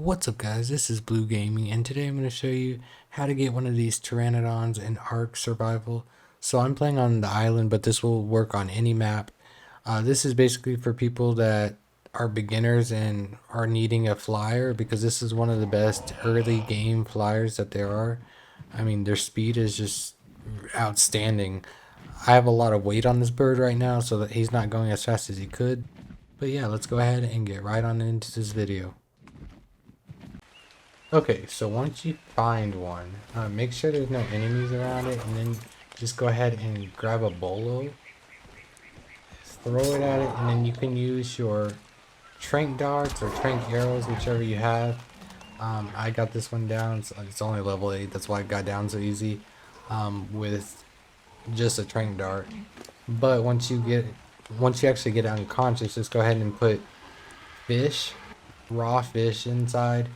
What's up guys, this is Blue Gaming and today I'm going to show you how to get one of these Pteranodons in Ark Survival. So I'm playing on the island, but this will work on any map. This is basically for people that are beginners and are needing a flyer, because this is one of the best early game flyers that there are. I mean, their speed is just outstanding. I have a lot of weight on this bird right now, so that he's not going as fast as he could. But yeah, let's go ahead and get right on into this video. Okay, so once you find one, make sure there's no enemies around it, and then just go ahead and grab a bolo, throw it at it, and then you can use your Tranq darts or Tranq arrows, whichever you have. I got this one down, so it's only level 8, that's why it got down so easy, with just a Tranq dart. But once you actually get unconscious, just go ahead and put fish, raw fish inside.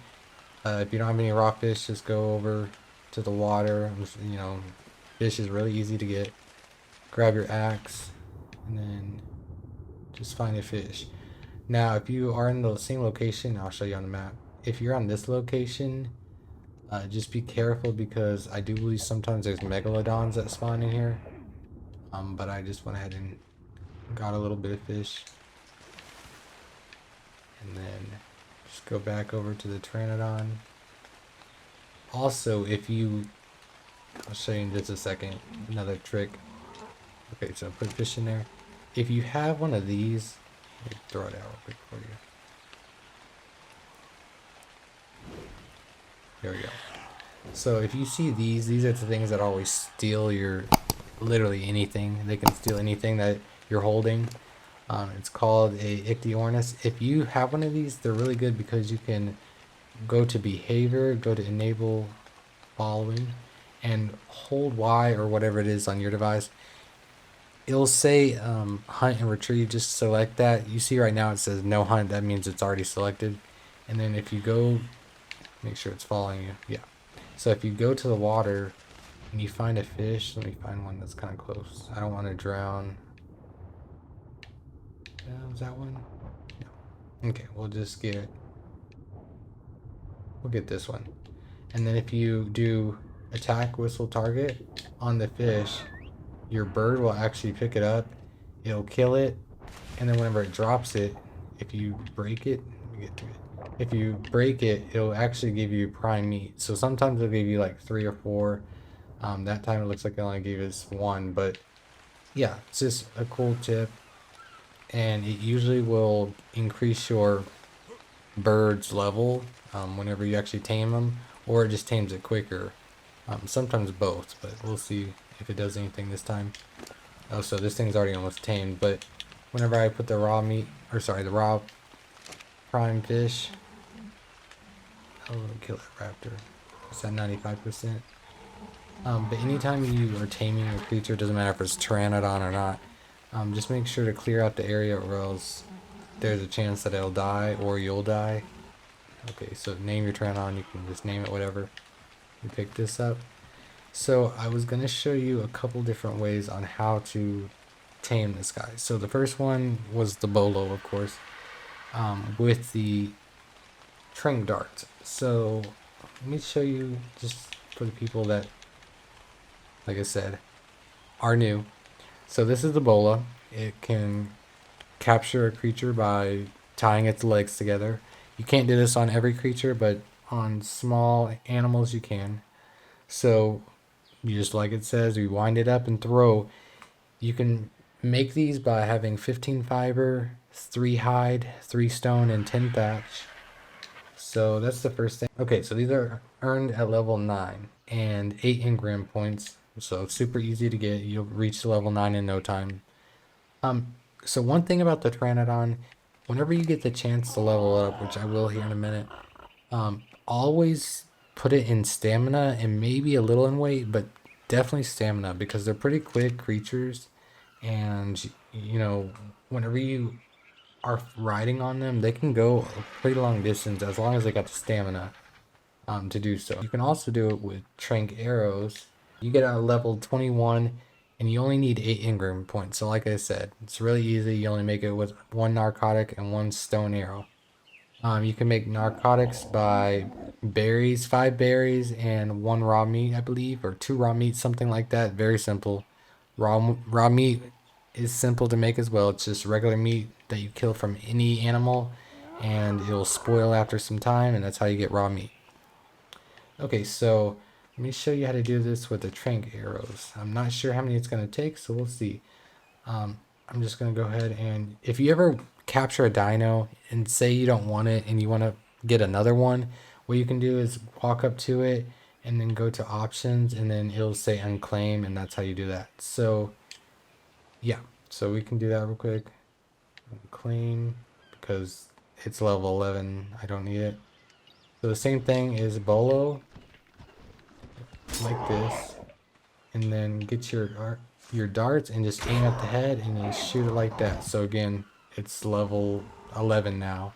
If you don't have any raw fish, just go over to the water. You know, fish is really easy to get. Grab your axe and then just find a fish. Now, if you are in the same location, I'll show you on the map. If you're on this location, just be careful, because I do believe sometimes there's megalodons that spawn in here. But I just went ahead and got a little bit of fish. And then just go back over to the Pteranodon. Also, I'll show you in just a second, another trick. Okay, so put fish in there. If you have one of these, let me throw it out real quick for you. There we go. So if you see these are the things that always steal your, literally anything. They can steal anything that you're holding. It's called a Ichthyornis. If you have one of these, they're really good because you can go to behavior, go to enable following, and hold Y or whatever it is on your device. It'll say hunt and retrieve. Just select that. You see right now it says no hunt. That means it's already selected. And then if you go, make sure it's following you. Yeah. So if you go to the water and you find a fish, let me find one that's kind of close. I don't want to drown. Was that one? No. Okay, we'll get this one. And then if you do attack whistle target on the fish, your bird will actually pick it up, it'll kill it, and then whenever it drops it, if you break it, if you break it, it'll actually give you prime meat. So sometimes it'll give you like 3 or 4. That time it looks like it only gave us 1, but yeah, it's just a cool tip. And it usually will increase your bird's level whenever you actually tame them, or it just tames it quicker. Sometimes both, but we'll see if it does anything this time. Oh, so this thing's already almost tamed, but whenever I put the raw meat, or sorry, the raw prime fish, I'll kill that raptor. It's at 95%. But anytime you are taming a creature, doesn't matter if it's Pteranodon or not, just make sure to clear out the area, or else there's a chance that it'll die or you'll die. Okay, so name your Pteranodon. You can just name it whatever. You pick this up. So I was going to show you a couple different ways on how to tame this guy. So the first one was the bolo, of course, with the Tranq dart. So let me show you, just for the people that, like I said, are new. So this is the bola. It can capture a creature by tying its legs together. You can't do this on every creature, but on small animals you can. So you just, like it says, you wind it up and throw. You can make these by having 15 fiber, 3 hide, 3 stone, and 10 thatch. So that's the first thing. Okay, so these are earned at level 9 and 8 engram points. So it's super easy to get. You'll reach level 9 in no time. So one thing about the Pteranodon, whenever you get the chance to level up, which I will here in a minute, always put it in stamina and maybe a little in weight, but definitely stamina, because they're pretty quick creatures, and you know, whenever you are riding on them, they can go a pretty long distance as long as they got the stamina to do so. You can also do it with Tranq arrows. You get a level 21 and you only need 8 engram points. So like I said, it's really easy. You only make it with 1 narcotic and 1 stone arrow. You can make narcotics by berries, 5 berries, and 1 raw meat, I believe, or 2 raw meat, something like that. Very simple. Raw meat is simple to make as well. It's just regular meat that you kill from any animal, and it'll spoil after some time, and that's how you get raw meat. Okay, so let me show you how to do this with the Tranq arrows. I'm not sure how many it's going to take, so we'll see. I'm just going to go ahead and if you ever capture a dino and say you don't want it and you want to get another one, what you can do is walk up to it and then go to options and then it'll say unclaim, and that's how you do that. So yeah, so we can do that real quick. Unclaim because it's level 11. I don't need it. So the same thing is Bolo, like this, and then get your darts and just aim at the head and then shoot it like that. So again, it's level 11 now.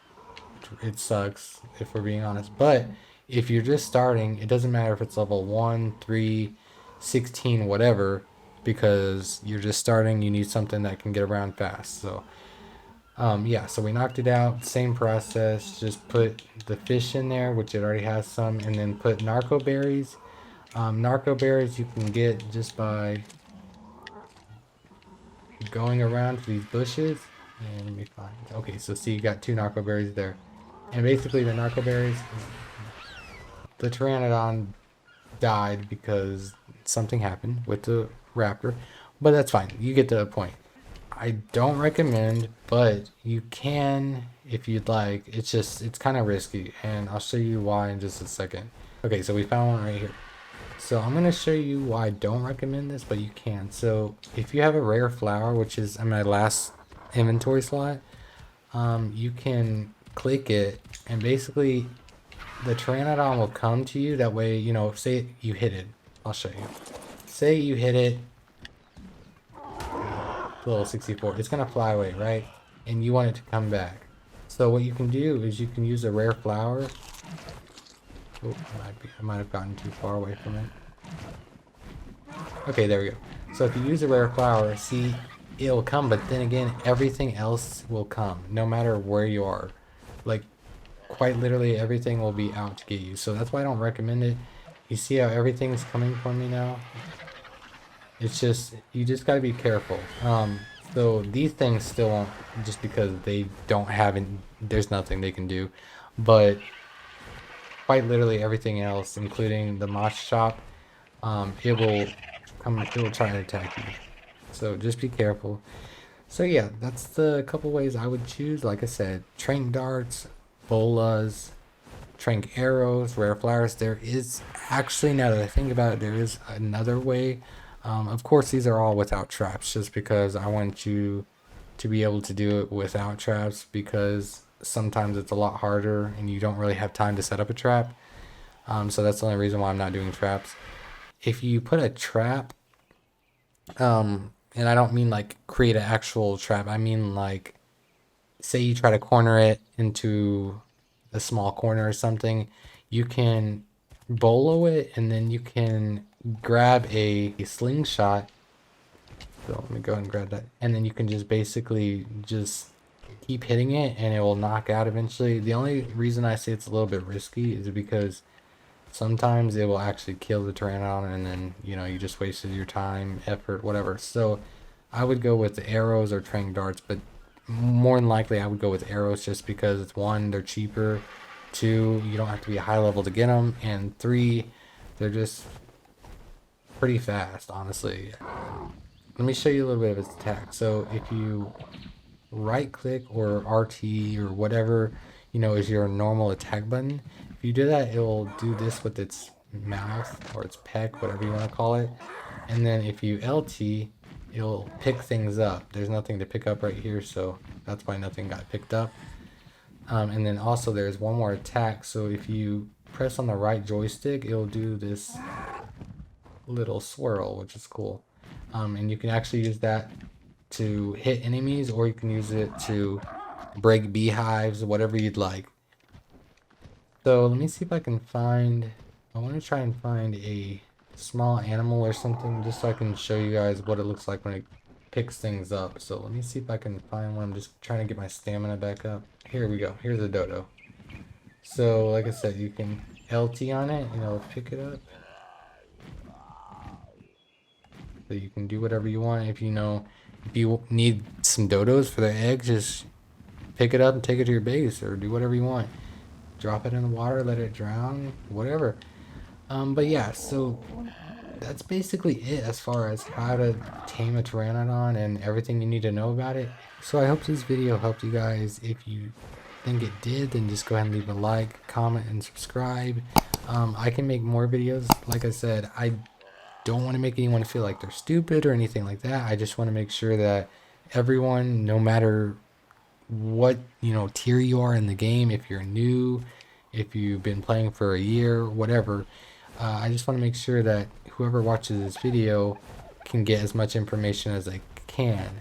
It sucks if we're being honest, but if you're just starting, it doesn't matter if it's level 1, 3, 16, whatever, because you're just starting. You need something that can get around fast. So yeah, so we knocked it out. Same process. Just put the fish in there, which it already has some, and then put narcoberries. Narcoberries you can get just by going around to these bushes. And let me find. Okay, so see, you got 2 narcoberries there, and basically the narcoberries, the pteranodon died because something happened with the raptor, but that's fine. You get the point. I don't recommend, but you can if you'd like. It's kind of risky, and I'll show you why in just a second. Okay, so we found one right here. So I'm going to show you why I don't recommend this, but you can. So if you have a rare flower, which is in my last inventory slot, you can click it, and basically the Pteranodon will come to you. That way, you know, say you hit it. I'll show you. Say you hit it, little 64. It's going to fly away, right? And you want it to come back. So what you can do is you can use a rare flower. Oh, I might have gotten too far away from it. Okay, there we go. So if you use a rare flower, see, it'll come, but then again, everything else will come, no matter where you are. Like, quite literally, everything will be out to get you. So that's why I don't recommend it. You see how everything's coming for me now? It's just, you just gotta be careful. So these things still won't, just because they don't have, there's nothing they can do. But quite literally everything else, including the mosh shop, it will try and attack you. So just be careful. So yeah, that's the couple ways I would choose. Like I said, Tranq darts, bolas, Tranq arrows, rare flowers. There is actually, now that I think about it, there is another way. Of course, these are all without traps, just because I want you to be able to do it without traps, because sometimes it's a lot harder and you don't really have time to set up a trap. So that's the only reason why I'm not doing traps. If you put a trap, and I don't mean like create an actual trap, I mean like, say you try to corner it into a small corner or something, you can bolo it and then you can grab a slingshot. So let me go ahead and grab that, and then you can just basically just keep hitting it and it will knock out eventually. The only reason I say it's a little bit risky is because sometimes it will actually kill the Pteranodon, and then, you know, you just wasted your time, effort, whatever. So I would go with the arrows or Tranq darts, but more than likely I would go with arrows, just because it's, one, they're cheaper, two, you don't have to be a high level to get them, and three, they're just pretty fast, honestly. Let me show you a little bit of its attack. So if you right click or RT or whatever, you know, is your normal attack button, if you do that, it will do this with its mouth or its peck, whatever you want to call it. And then if you LT, it'll pick things up. There's nothing to pick up right here, so that's why nothing got picked up. And then also there's one more attack. So if you press on the right joystick, it'll do this little swirl, which is cool. And you can actually use that to hit enemies, or you can use it to break beehives, whatever you'd like. So let me see if I can find, I want to try and find a small animal or something, just so I can show you guys what it looks like when it picks things up. So let me see if I can find one. I'm just trying to get my stamina back up. Here we go. Here's a dodo. So like I said, you can LT on it, pick it up. So you can do whatever you want. If you need some dodos for the eggs, just pick it up and take it to your base, or do whatever you want. Drop it in the water, let it drown, whatever. But yeah, so that's basically it as far as how to tame a Pteranodon and everything you need to know about it. So I hope this video helped you guys. If you think it did, then just go ahead and leave a like, comment, and subscribe. I can make more videos. Like I said, I don't want to make anyone feel like they're stupid or anything like that. I just want to make sure that everyone, no matter what tier you are in the game, if you're new, if you've been playing for a year, whatever, I just want to make sure that whoever watches this video can get as much information as they can.